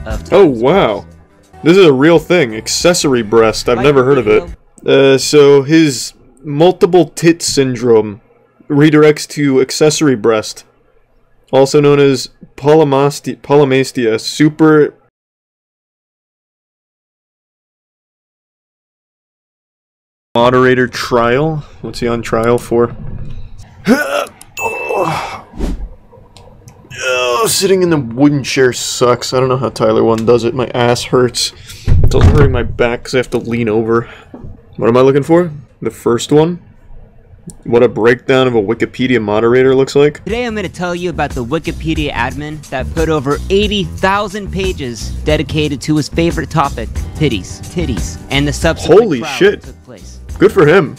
of Oh, wow. This is a real thing. Accessory breast. I've never heard of it. So his multiple tit syndrome redirects to accessory breast, also known as polymastia, super... Moderator trial? What's he on trial for? Oh, sitting in the wooden chair sucks. I don't know how Tyler 1 does it. My ass hurts. It's also hurting my back because I have to lean over. What am I looking for? The first one? What a breakdown of a Wikipedia moderator looks like. Today I'm going to tell you about the Wikipedia admin that put over 80,000 pages dedicated to his favorite topic, titties, and the subsequent Holy trial shit. that took place. Good for him.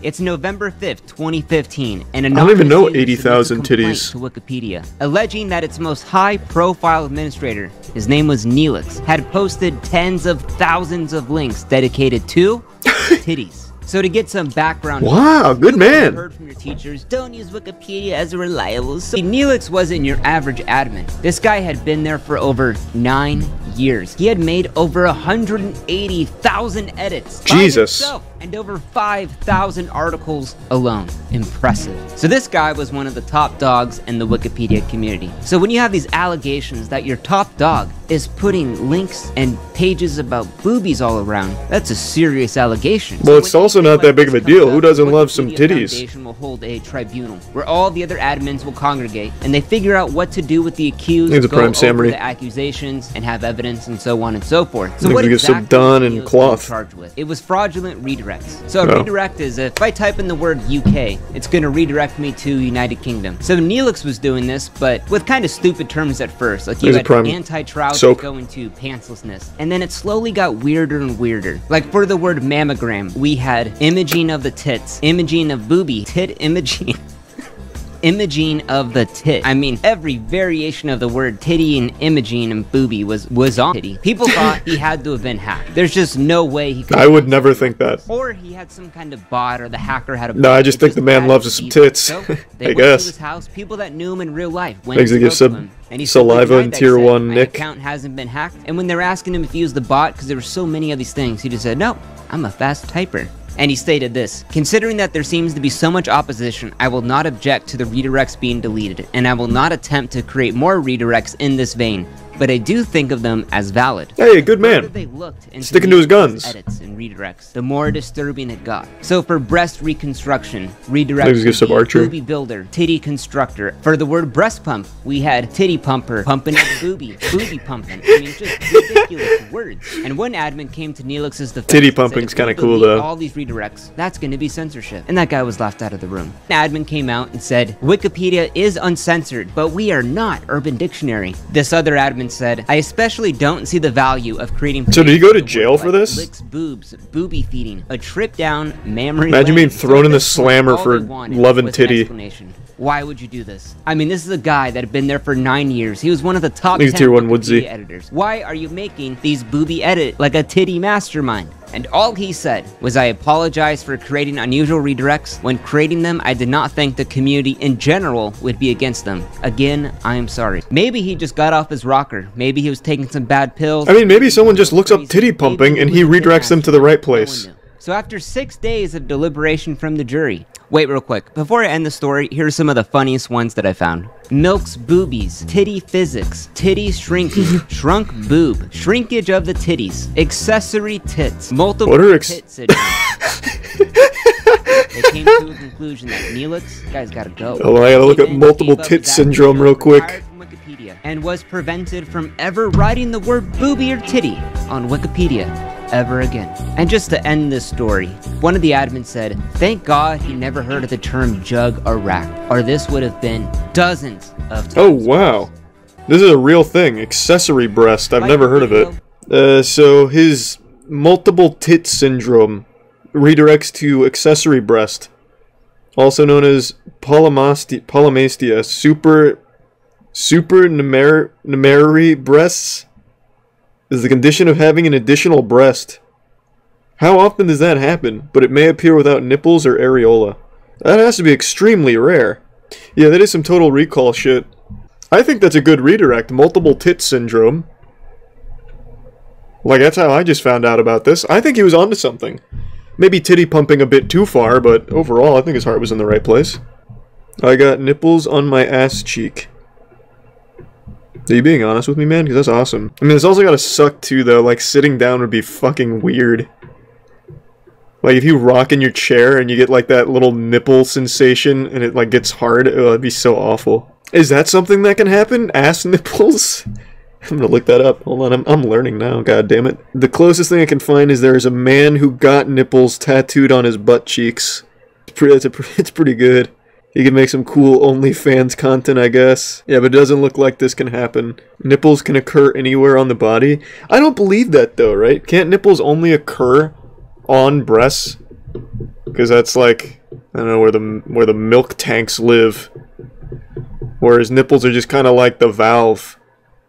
It's November 5th, 2015, and I don't even know anonymous 80,000 submits a complaint titties. to Wikipedia, alleging that its most high-profile administrator, his name was Neelix, had posted tens of thousands of links dedicated to titties. So to get some background, Wow, good man. heard from your teachers, don't use Wikipedia as a reliable source. Neelix wasn't your average admin. This guy had been there for over 9 years. He had made over 180,000 edits by Jesus. himself, and over 5,000 articles alone. Impressive. So this guy was one of the top dogs in the Wikipedia community. So when you have these allegations that your top dog is putting links and pages about boobies all around, that's a serious allegation. Well, So it's when also anything not that like big of this a deal. comes Who up, doesn't the love some Wikipedia titties? Foundation will hold a tribunal where all the other admins will congregate and they figure out what to do with the accused, He's a go prime over summary. the accusations, and have evidence and so on and so forth. So Things what like exactly some Don was and Neelix cloth. charged with? It was fraudulent redirects. So a Oh. redirect is if I type in the word UK, it's going to redirect me to United Kingdom. So Neelix was doing this, but with kind of stupid terms at first. Like you He's a had prime anti-trousers soap. go into pantslessness. And then it slowly got weirder and weirder. Like for the word mammogram, we had imaging of the tits, imaging of booby, tit imaging. Imaging of the tit. I mean, every variation of the word titty and imaging and booby was on titty. People thought he had to have been hacked. There's just no way he could. I would never think that. Or he had some kind of bot, or the hacker had a bot. No, I just It think the man had loves to some be- tits. So I they went guess. to his house. People that knew him in real life went Thanks and to give spoke to some him. And he said, "Wait, saliva denied and that." tier He said, 1 "My Nick. account hasn't been hacked." And when they were asking him if he used the bot, because there were so many of these things, he just said, "No, I'm a fast typer." And he stated this: "Considering that there seems to be so much opposition, I will not object to the redirects being deleted, and I will not attempt to create more redirects in this vein, but I do think of them as valid." Hey, good The further man. they looked into Sticking to his Neelix's guns. edits and redirects, the more disturbing it got. So for breast reconstruction, redirect Let's get some archer. booby builder, titty constructor. For the word breast pump, we had titty pumper, pumping a booby, booby pumping. I mean, just ridiculous words. And one admin came to Neelix's defense. Titty and said, pumping's "If we kinda cool, delete though." all these redirects, that's going to be censorship." And that guy was laughed out of the room. An admin came out and said, "Wikipedia is uncensored, but we are not Urban Dictionary." This other admin said, "I especially don't see the value of creating..." So did he go to pages jail with for like this? Licks boobs, booby feeding, a trip down memory Imagine lane. being So thrown at in the this point, slammer all for they wanted loving was an titty. explanation. Why would you do this? I mean, this is a guy that had been there for 9 years. He was one of the top He's 10 tier 1 Wikipedia woodsy. editors. Why are you making these booby edit like a titty mastermind? And all he said was, "I apologize for creating unusual redirects. When creating them, I did not think the community in general would be against them. Again, I am sorry." Maybe he just got off his rocker. Maybe he was taking some bad pills. I mean, maybe someone just looks up titty pumping and he redirects them to the right place. So after 6 days of deliberation from the jury... Wait real quick, before I end the story, here's some of the funniest ones that I found. Milk's boobies, titty physics, titty shrinking, shrunk boob, shrinkage of the titties, accessory tits, multiple What are tit syndrome. They came to a conclusion that Neelix, guy's gotta go. Oh, I gotta look He up then multiple gave up tit his syndrome admin real job, quick. retired from Wikipedia, and was prevented from ever writing the word booby or titty on Wikipedia ever again. And just to end this story, one of the admins said, "Thank God he never heard of the term jug or rack, or this would have been dozens of times." Oh, wow. This is a real thing. Accessory breast. I've never heard of it. So his multiple tit syndrome redirects to accessory breast, also known as polymastia, supernumerary breasts, is the condition of having an additional breast. How often does that happen? But it may appear without nipples or areola. That has to be extremely rare. Yeah, that is some Total Recall shit. I think that's a good redirect. Multiple tit syndrome. Like, that's how I just found out about this. I think he was onto something. Maybe titty pumping a bit too far, but overall, I think his heart was in the right place. I got nipples on my ass cheek. Are you being honest with me, man? Because that's awesome. I mean, it's also gotta suck too, though. Like, sitting down would be fucking weird. Like, if you rock in your chair and you get, like, that little nipple sensation and it, like, gets hard, oh, that'd be so awful. Is that something that can happen? Ass nipples? I'm gonna look that up. Hold on, I'm learning now, god damn it. The closest thing I can find is there is a man who got nipples tattooed on his butt cheeks. It's pretty good. You can make some cool OnlyFans content, I guess. Yeah, but it doesn't look like this can happen. Nipples can occur anywhere on the body. I don't believe that, though, right? Can't nipples only occur on breasts? Because that's like, I don't know, where the milk tanks live. Whereas nipples are just kind of like the valve.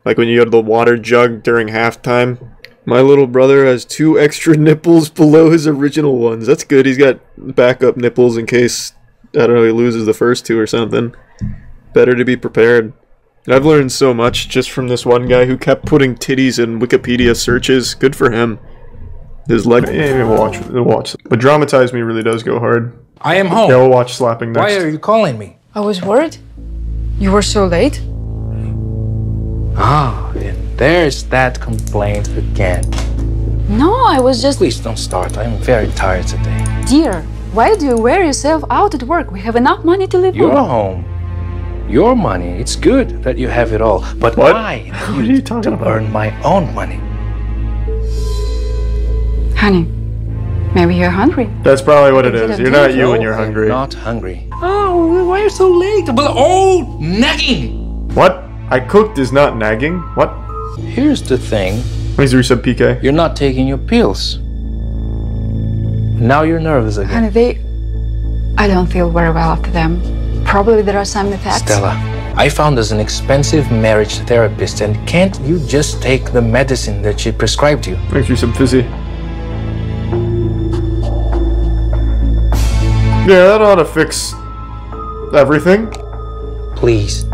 Like when you go to the water jug during halftime. My little brother has 2 extra nipples below his original ones. That's good. He's got backup nipples in case, I don't know, he loses the first 2 or something. Better to be prepared. I've learned so much just from this one guy who kept putting titties in Wikipedia searches. Good for him. His leg. Yeah, we'll watch. But Dramatize Me really does go hard. I am home. Yeah, we'll watch Slapping next. Why are you calling me? I was worried. You were so late. Ah, and there's that complaint again. No, I was just... Please don't start. I'm very tired today. Dear, why do you wear yourself out at work? We have enough money to live You're on. home. Your money. It's good that you have it all. But What? I What are you talking about? earn my own money. Honey, maybe you're hungry. That's probably what it Is it is. a You're not deal? you when No, you're I'm hungry. not hungry. Oh, why are you so late? But nagging. What? I cooked is not nagging? What? Here's the thing. Please resub PK. You're not taking your pills. Now you're nervous again. Honey, I don't feel very well after them. Probably there are some effects. Stella, I found us an expensive marriage therapist, and can't you just take the medicine that she prescribed you? Makes you some fizzy. Yeah, that ought to fix everything. Please.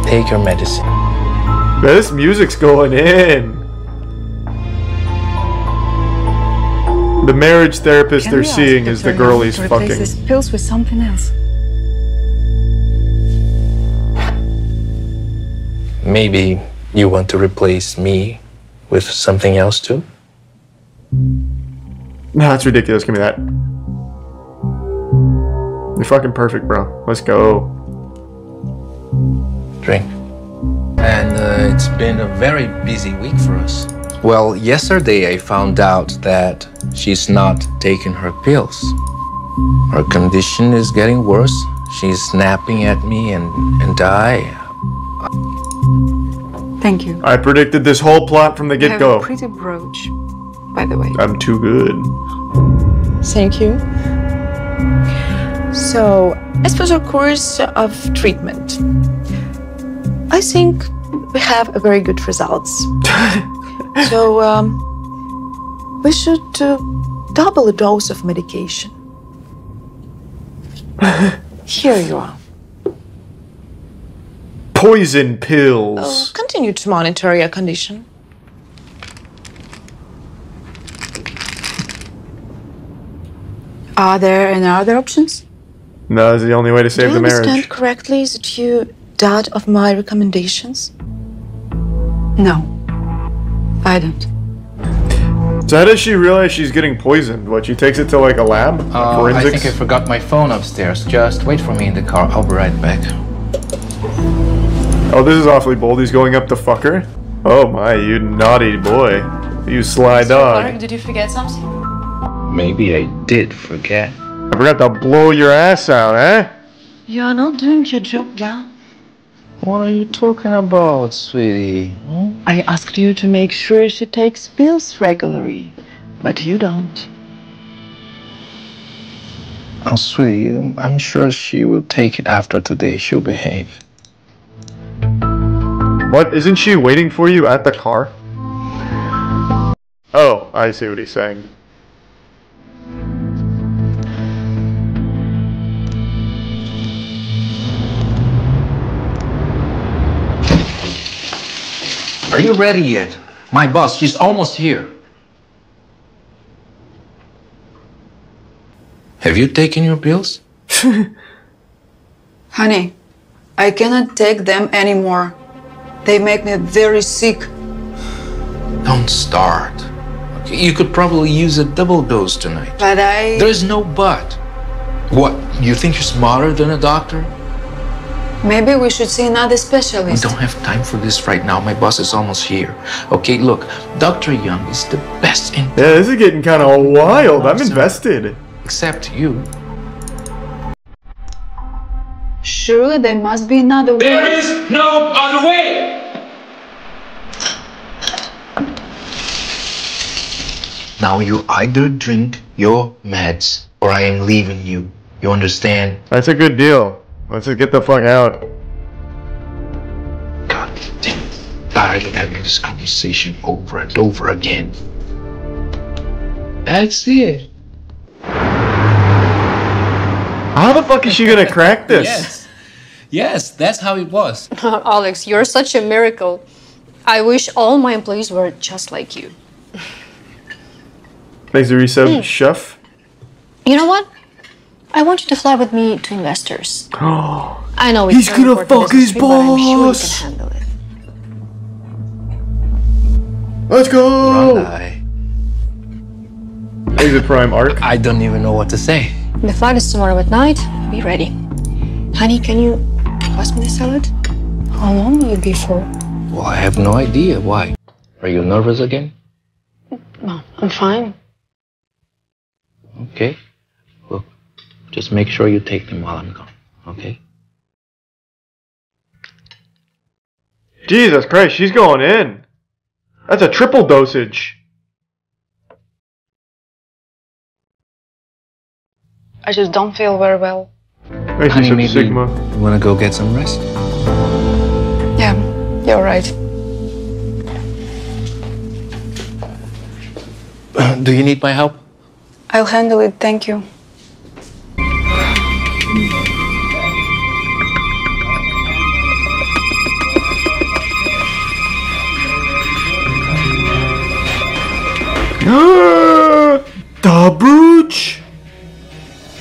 Take your medicine. Man, this music's going in. The marriage therapist Can they're we ask seeing is the Dr. girl Young he's to replace fucking. these pills with something else. Maybe you want to replace me with something else too? Nah, that's ridiculous. Give me that. You're fucking perfect, bro. Let's go. Drink. And it's been a very busy week for us. Well, yesterday I found out that she's not taking her pills. Her condition is getting worse. She's snapping at me and Thank you. I predicted this whole plot from the You have a get-go. pretty brooch, by the way. I'm too good. Thank you. So, as for the course of treatment, I think we have a very good results. So, we should double the dose of medication. Here you are. Poison pills. Continue to monitor your condition. Are there any other options? No, that's the only way to Do save I the understand marriage. correctly that you doubt of my recommendations? No, I don't. So how does she realize she's getting poisoned? What, she takes it to like a lab? I Forensics? think I forgot my phone upstairs. Just wait for me in the car. I'll be right back. Oh, this is awfully bold. He's going up to fuck her? Oh my, you naughty boy. You sly dog. Did you forget something? Maybe I did forget. I forgot to blow your ass out, eh? You're not doing your job well. What are you talking about, sweetie? Hmm? I asked you to make sure she takes pills regularly, but you don't. Oh, sweetie, I'm sure she will take it after today. She'll behave. What? Isn't she waiting for you at the car? Oh, I see what he's saying. Are you ready yet? My boss, she's almost here. Have you taken your pills? Honey, I cannot take them anymore. They make me very sick. Don't start. Okay, you could probably use a double dose tonight. But I... There's no but. What, you think you're smarter than a doctor? Maybe we should see another We specialist. don't have time for this right now. My boss is almost here. Okay, look, Dr. Young is the best in... Yeah, this is getting kind of wild. I'm invested. Except you. Surely there must be another way. There is no other way! Now you either drink your meds or I am leaving you. You understand? That's a good deal. Let's just get the fuck out. God damn it. Tired of having this conversation over and over again. That's it. How the fuck is she gonna crack this? Yes. Yes, that's how it was. Alex, you're such a miracle. I wish all my employees were just like you. Thanks to resub, chef. You know what? I want you to fly with me to investors. I know it's He's an gonna important fuck business his trip, but I'm sure you boss. can handle it. Let's go! Rondai. Exit Prime arc. I don't even know what to say. The flight is tomorrow at night. Be ready. Honey, can you pass me the salad? How long will you be for? Well, I have no idea. Why? Are you nervous again? No, I'm fine. Okay. Look, just make sure you take them while I'm gone. Okay? Jesus Christ, she's going in. That's a triple dosage. I just don't feel very well. Thanks Honey, to maybe Sigma. you wanna go get some rest? Yeah, you're right. Do you need my help? I'll handle it, thank you. The brooch!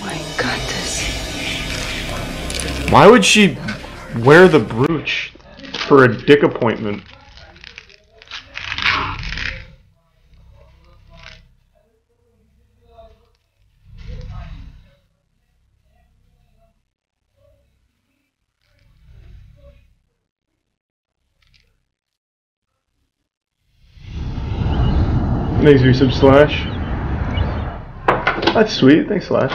My goodness. Why would she wear the brooch for a dick appointment? Thanks, resub slash. That's sweet. Thanks, slash.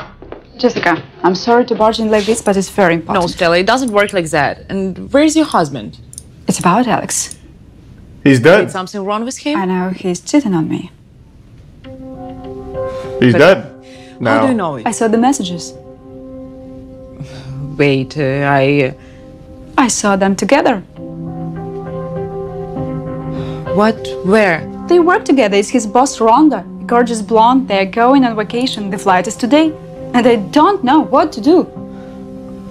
Jessica, I'm sorry to barge in like this, but it's very important. No, Stella, it doesn't work like that. And where's your husband? It's about Alex. He's Is dead. something wrong with him? I know he's cheating on me. He's dead. How do you Now. know it? I saw the messages. Wait, I saw them together. what? Where? They work together. It's his boss, Rhonda. A gorgeous blonde. They're going on vacation. The flight is today. And I don't know what to do.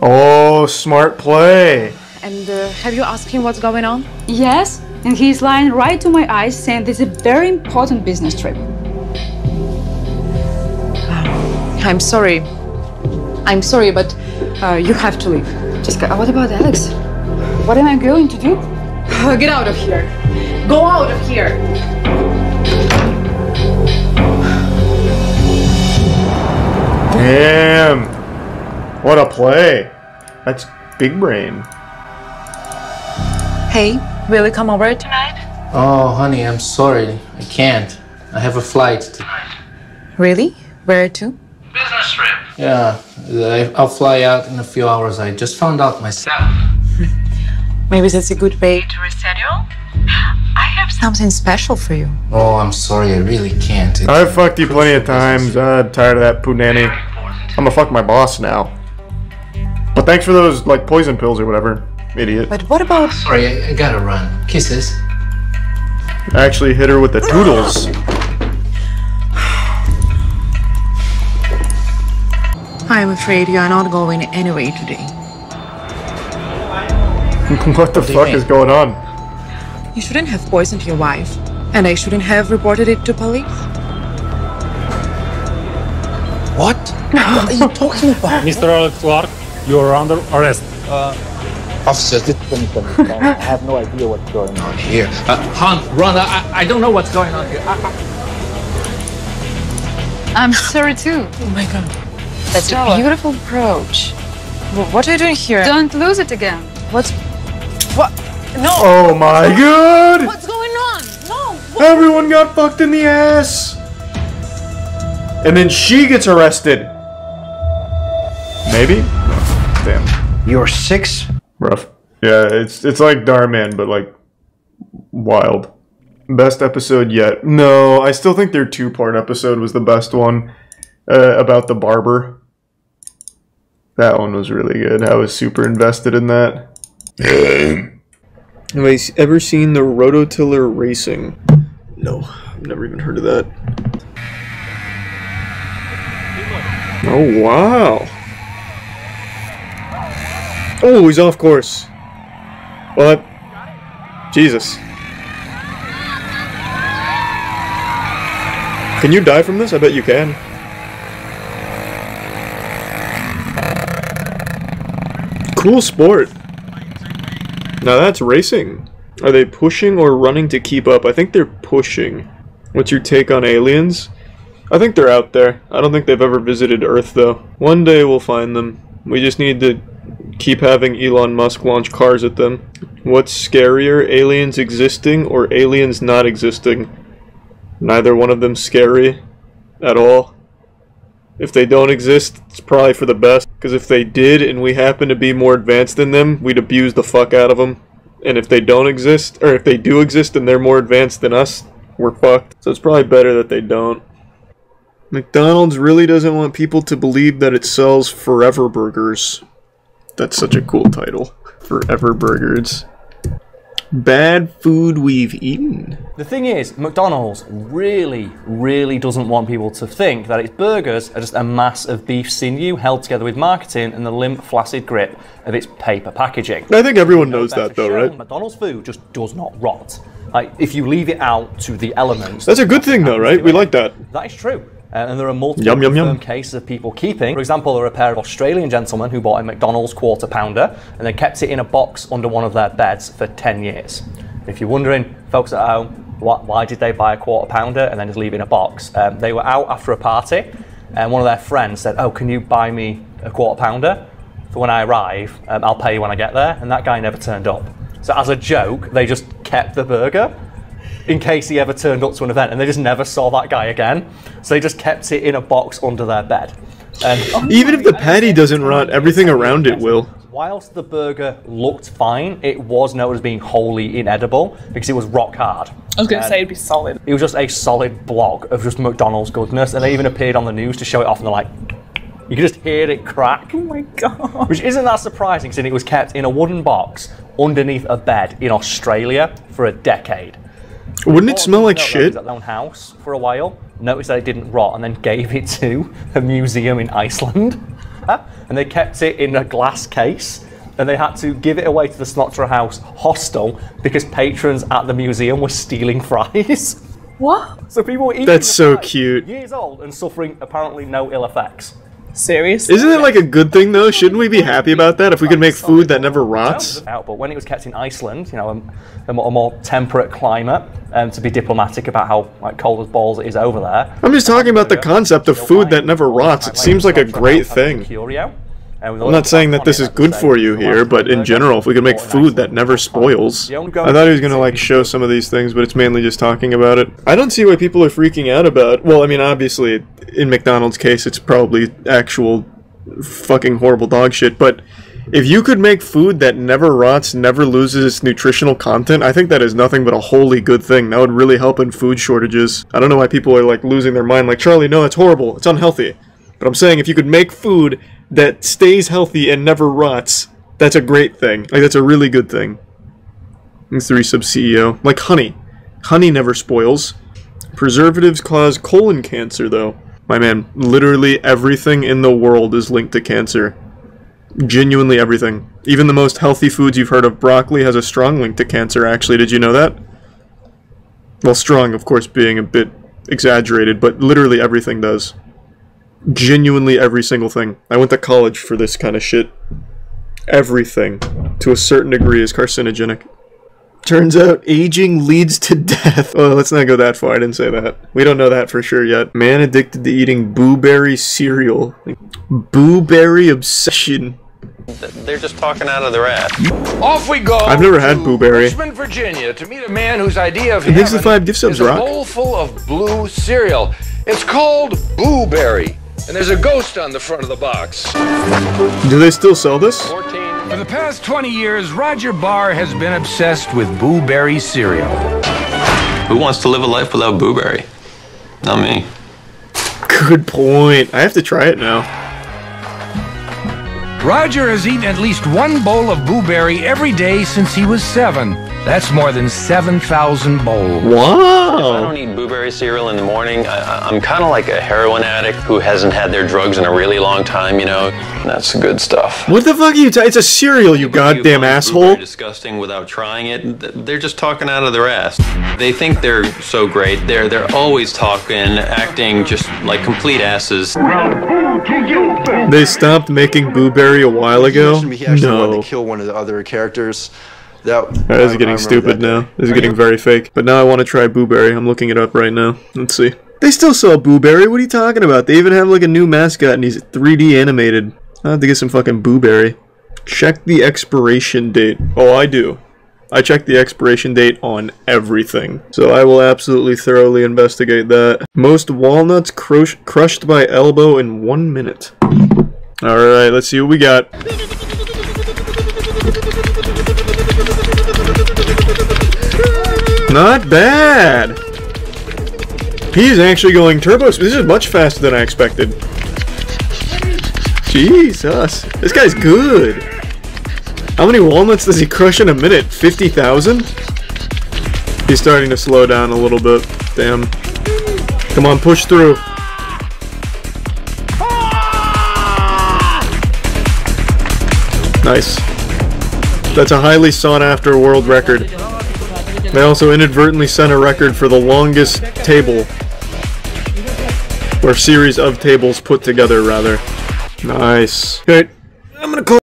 Oh, smart play. And have you asked him what's going on? Yes, and he's lying right to my eyes saying this is a very important business trip. I'm sorry. I'm sorry, but you have to leave. Jessica, what about Alex? What am I going to do? Get out of here. Go out of here. Damn. What a play. That's big brain. Hey, will you come over tonight? Oh, honey, I'm sorry. I can't. I have a flight tonight. Really? Where to? Business trip. Yeah, I'll fly out in a few hours. I just found out myself. Maybe that's a good way to reschedule. I have something special for you. Oh, I'm sorry. I really can't. It's I've fucked you plenty of times. I'm tired of that poonanny. I'm gonna fuck my boss now. But thanks for those, like, poison pills or whatever. Idiot. But what about... Sorry, I gotta run. Kisses. I actually hit her with the toodles. I'm afraid you are not going anyway today. What the do you fuck mean? is going on? You shouldn't have poisoned your wife. And I shouldn't have reported it to police. What? What are you talking about? Mr. Alex Clark, you are under arrest. Officer, I have no idea what's going on here. Han, run! I don't know what's going on here. I'm sorry too. Oh my god. That's a beautiful brooch. What are you doing here? Don't lose it again. What? No! Oh my god! What's going on? No! Everyone got fucked in the ass! And then she gets arrested. Maybe? Damn. You're 6? Rough. Yeah, it's like Darman, but like wild. Best episode yet. No, I still think their 2-part episode was the best one. About the barber. That one was really good. I was super invested in that. Have I ever seen the Rototiller Racing? No, I've never even heard of that. Oh, wow. Oh, he's off course. What? Jesus. Can you die from this? I bet you can. Cool sport. Now that's racing. Are they pushing or running to keep up? I think they're pushing. What's your take on aliens? I think they're out there. I don't think they've ever visited Earth, though. One day we'll find them. We just need to keep having Elon Musk launch cars at them. What's scarier, aliens existing or aliens not existing? Neither one of them scary at all. If they don't exist, it's probably for the best. Because if they did and we happen to be more advanced than them, we'd abuse the fuck out of them. And if they don't exist, or if they do exist and they're more advanced than us, we're fucked. So it's probably better that they don't. McDonald's really doesn't want people to believe that it sells Forever Burgers. That's such a cool title. Forever Burgers. Bad food we've eaten. The thing is, McDonald's really doesn't want people to think that its burgers are just a mass of beef sinew held together with marketing and the limp, flaccid grip of its paper packaging. I think everyone knows that though, right? McDonald's food just does not rot. Like, if you leave it out to the elements... That's a good thing though, right? We like that. That is true. And there are multiple confirmed cases of people keeping. For example, there are a pair of Australian gentlemen who bought a McDonald's quarter pounder and then kept it in a box under one of their beds for 10 years. If you're wondering, folks at home, why did they buy a quarter pounder and then just leave it in a box? They were out after a party and one of their friends said, "Oh, can you buy me a quarter pounder for when I arrive? I'll pay you when I get there." And that guy never turned up. So as a joke, they just kept the burger in case he ever turned up to an event, and they just never saw that guy again. So they just kept it in a box under their bed. And even if the patty doesn't rot, everything around it will. Whilst the burger looked fine, it was noted as being wholly inedible because it was rock hard. I was going to say it'd be solid. It was just a solid block of just McDonald's goodness, and they even appeared on the news to show it off, and they're like, you could just hear it crack. Oh my god. Which isn't that surprising, since it was kept in a wooden box underneath a bed in Australia for a decade. Wouldn't it smell like shit? At their own house for a while, noticed that it didn't rot, and then gave it to a museum in Iceland. And they kept it in a glass case, and they had to give it away to the Snotra House hostel because patrons at the museum were stealing fries. What? So people were eating That's so fries, cute. years old and suffering apparently no ill effects. Seriously? Isn't it like a good thing though? Shouldn't we be happy about that if we could make food that never rots? But when it was kept in Iceland, you know, a more temperate climate, to be diplomatic about how cold as balls it is over there. I'm just talking about the concept of food that never rots. It seems like a great thing. I'm not saying that this is good for you here, but in general, if we could make food that never spoils. I thought he was gonna like show some of these things, but it's mainly just talking about it. I don't see why people are freaking out about. Well, I mean, obviously, in McDonald's case, it's probably actual fucking horrible dog shit, but if you could make food that never rots, never loses its nutritional content, I think that is nothing but a wholly good thing. That would really help in food shortages. I don't know why people are like losing their mind, like, Charlie, no, that's horrible, it's unhealthy. But I'm saying if you could make food that stays healthy and never rots, that's a great thing. Like, that's a really good thing. Thanks to Resub CEO. Like honey. Honey never spoils. Preservatives cause colon cancer, though. My man, literally everything in the world is linked to cancer. Genuinely everything. Even the most healthy foods you've heard of. Broccoli has a strong link to cancer, actually. Did you know that? Well, strong, of course, being a bit exaggerated, but literally everything does. Genuinely every single thing. I went to college for this kind of shit. Everything, to a certain degree, is carcinogenic. Turns out aging leads to death. Oh, let's not go that far. I didn't say that. We don't know that for sure yet. Man addicted to eating blueberry cereal. Blueberry obsession. They're just talking out of their ass. Off we go. I've never had blueberry. Richmond, Virginia, to meet a man whose idea of Thanks to 5 gift subs, is a rock. bowl full of blue cereal. It's called Blueberry, and there's a ghost on the front of the box. Do they still sell this? For the past 20 years, Roger Barr has been obsessed with Blueberry cereal. Who wants to live a life without Blueberry? Not me. Good point. I have to try it now. Roger has eaten at least one bowl of Blueberry every day since he was 7. That's more than 7,000 bowls. Wow! If I don't eat Blueberry cereal in the morning, I'm kind of like a heroin addict who hasn't had their drugs in a really long time, you know? That's the good stuff. What the fuck are you It's a cereal, you goddamn asshole! Disgusting without trying it. They're just talking out of their ass. They think they're so great. They're always talking, acting just like complete asses. They stopped making Blueberry a while ago? He actually wanted to kill one of the other characters. This is getting stupid now. This is getting very fake. But now I want to try Blueberry. I'm looking it up right now. Let's see. They still sell Blueberry. What are you talking about? They even have like a new mascot and he's 3D animated. I'll have to get some fucking Blueberry. Check the expiration date. Oh, I do. I check the expiration date on everything. So I will absolutely thoroughly investigate that. Most walnuts crushed by elbow in 1 minute. Alright, let's see what we got. Not bad! He's actually going turbo speed. This is much faster than I expected. Jesus. This guy's good. How many walnuts does he crush in a minute? 50,000? He's starting to slow down a little bit. Damn. Come on, push through. Nice. That's a highly sought after world record. They also inadvertently set a record for the longest table. Or series of tables put together, rather. Nice. Okay, I'm gonna call